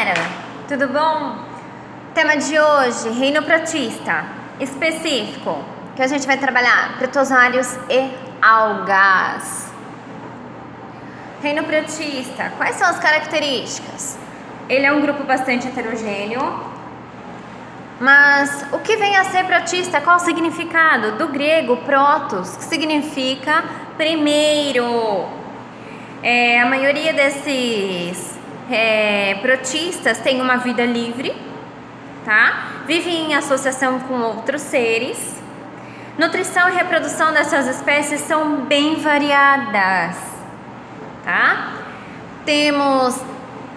galera, tudo bom? Tema de hoje, reino protista específico, que a gente vai trabalhar protozoários e algas. Reino protista, quais são as características? Ele é um grupo bastante heterogêneo, mas o que vem a ser protista? Qual o significado? Do grego protos, que significa primeiro. A maioria desses protistas tem uma vida livre, tá? Vivem em associação com outros seres. Nutrição e reprodução dessas espécies são bem variadas, tá? Temos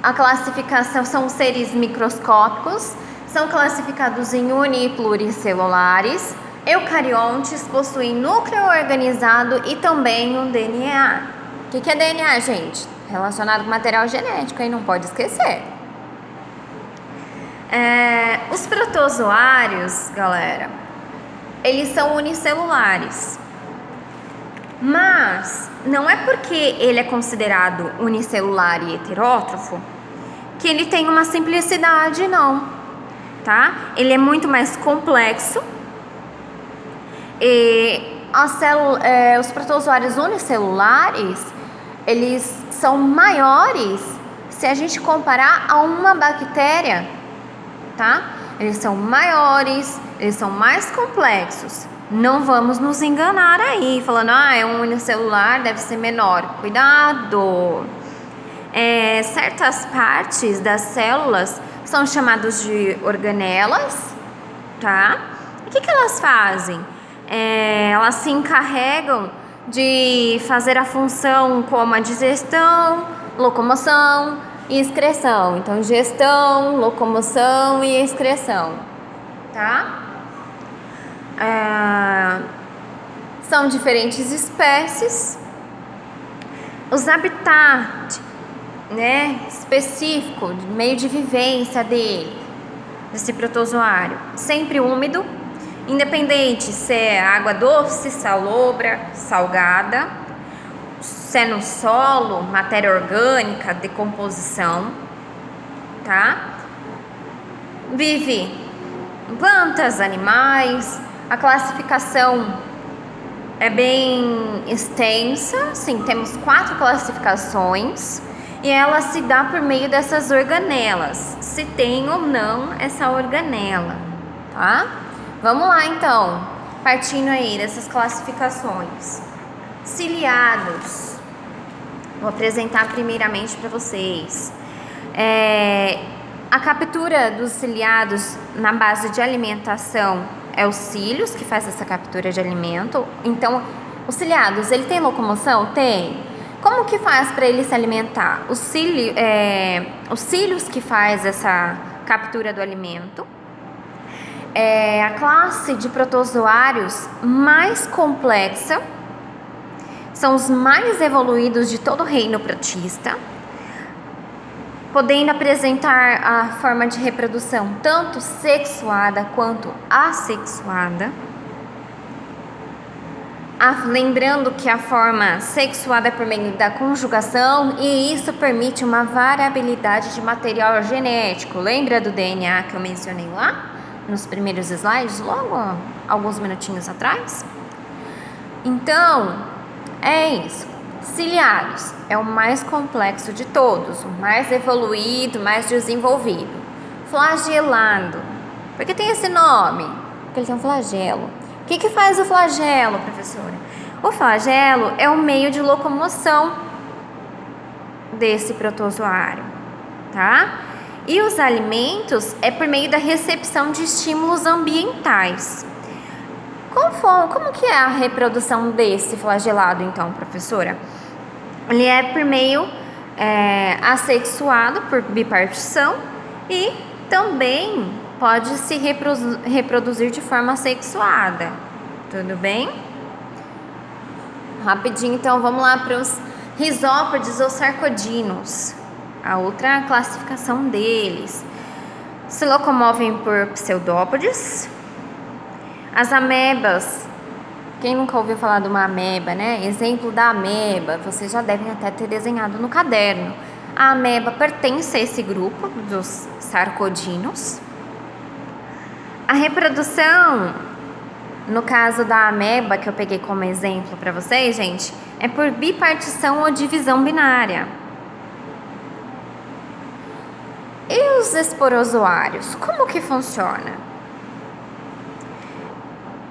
a classificação, são seres microscópicos, são classificados em uni e pluricelulares. Eucariontes possuem núcleo organizado e também um DNA. O que é DNA, gente? Relacionado com material genético, hein? Não pode esquecer. Os protozoários, galera, eles são unicelulares. Mas não é porque ele é considerado unicelular e heterótrofo que ele tem uma simplicidade, não, tá? Ele é muito mais complexo. E os protozoários unicelulares, eles são maiores se a gente comparar a uma bactéria, tá? Eles são maiores, eles são mais complexos. Não vamos nos enganar aí, falando, é um unicelular, deve ser menor. Cuidado! Certas partes das células são chamadas de organelas, tá? E o que elas fazem? Elas se encarregam de fazer a função como a digestão, locomoção e excreção. Então, digestão, locomoção e excreção, tá? São diferentes espécies. Os habitats, específico, meio de vivência desse protozoário, sempre úmido, independente se é água doce, salobra, salgada, se é no solo, matéria orgânica, decomposição, tá? Vive em plantas, animais. A classificação é bem extensa, sim, temos 4 classificações e ela se dá por meio dessas organelas, se tem ou não essa organela, tá? Vamos lá então, partindo aí dessas classificações. Ciliados, vou apresentar primeiramente para vocês. A captura dos ciliados na base de alimentação é os cílios que faz essa captura de alimento. Então, os ciliados, ele tem locomoção? Tem. Como que faz para ele se alimentar? Os cílios que faz essa captura do alimento. A classe de protozoários mais complexa, são os mais evoluídos de todo o reino protista, podendo apresentar a forma de reprodução tanto sexuada quanto assexuada. Lembrando que a forma sexuada é por meio da conjugação e isso permite uma variabilidade de material genético. Lembra do DNA que eu mencionei lá nos primeiros slides, logo alguns minutinhos atrás? Então, é isso. Ciliados é o mais complexo de todos, o mais evoluído, mais desenvolvido. Flagelado, por que tem esse nome? Porque ele tem um flagelo. O que faz o flagelo, professora? O flagelo é o meio de locomoção desse protozoário, tá? E os alimentos é por meio da recepção de estímulos ambientais. Como que é a reprodução desse flagelado, então, professora? Ele é por meio assexuado, por bipartição, e também pode se reproduzir de forma assexuada. Tudo bem? Rapidinho, então, vamos lá para os risópodes ou sarcodinos. A outra classificação deles. Se locomovem por pseudópodes. As amebas, quem nunca ouviu falar de uma ameba, né? Exemplo da ameba, vocês já devem até ter desenhado no caderno. A ameba pertence a esse grupo dos sarcodinos. A reprodução, no caso da ameba, que eu peguei como exemplo para vocês, gente, é por bipartição ou divisão binária. E os esporozoários, como que funciona?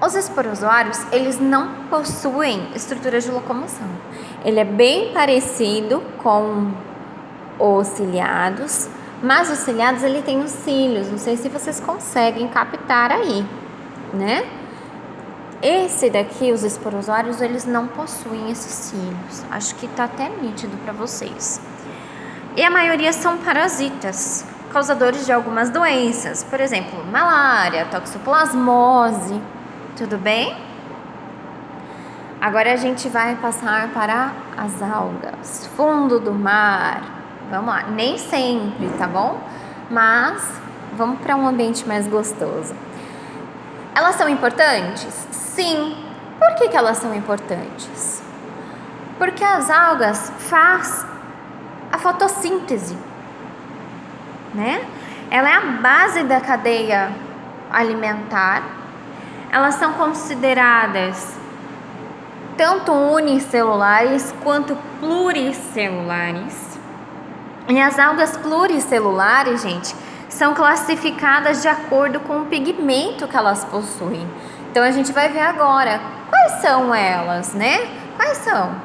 Os esporozoários, eles não possuem estrutura de locomoção. Ele é bem parecido com os ciliados, mas os ciliados, ele tem os cílios. Não sei se vocês conseguem captar aí, né? Esse daqui, os esporozoários, eles não possuem esses cílios. Acho que tá até nítido para vocês. E a maioria são parasitas, causadores de algumas doenças, por exemplo, malária, toxoplasmose, tudo bem? Agora a gente vai passar para as algas, fundo do mar. Vamos lá, nem sempre, tá bom? Mas vamos para um ambiente mais gostoso. Elas são importantes? Sim. Por que elas são importantes? Porque as algas fazem a fotossíntese, né? Ela é a base da cadeia alimentar. Elas são consideradas tanto unicelulares quanto pluricelulares. E as algas pluricelulares, gente, são classificadas de acordo com o pigmento que elas possuem. Então a gente vai ver agora quais são elas, né? Quais são?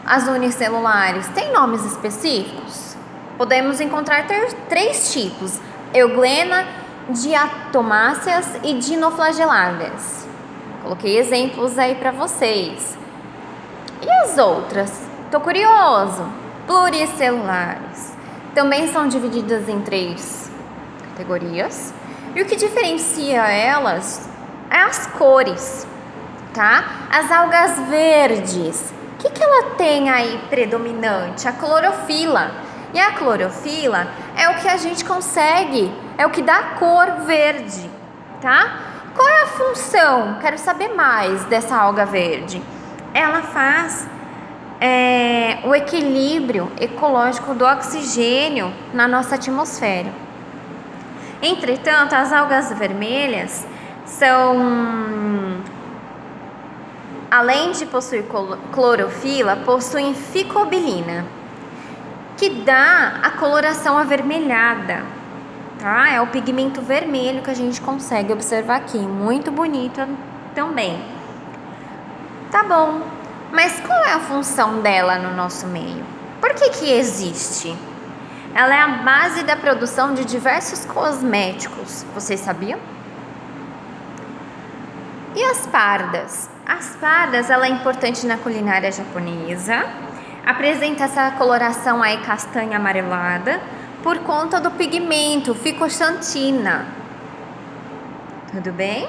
As unicelulares têm nomes específicos? Podemos encontrar três tipos: euglena, diatomáceas e dinoflageladas. Coloquei exemplos aí para vocês. E as outras? Tô curioso. Pluricelulares. Também são divididas em 3 categorias. E o que diferencia elas é as cores, tá? As algas verdes. O que ela tem aí predominante? A clorofila. E a clorofila é o que a gente consegue, é o que dá a cor verde, tá? Qual é a função? Quero saber mais dessa alga verde. Ela faz o equilíbrio ecológico do oxigênio na nossa atmosfera. Entretanto, as algas vermelhas além de possuir clorofila, possuem ficobilina, que dá a coloração avermelhada, tá? É o pigmento vermelho que a gente consegue observar aqui, muito bonito também. Tá bom, mas qual é a função dela no nosso meio? Por que existe? Ela é a base da produção de diversos cosméticos, vocês sabiam? E as pardas? As pardas, ela é importante na culinária japonesa. Apresenta essa coloração aí castanha amarelada por conta do pigmento ficoxantina. Tudo bem?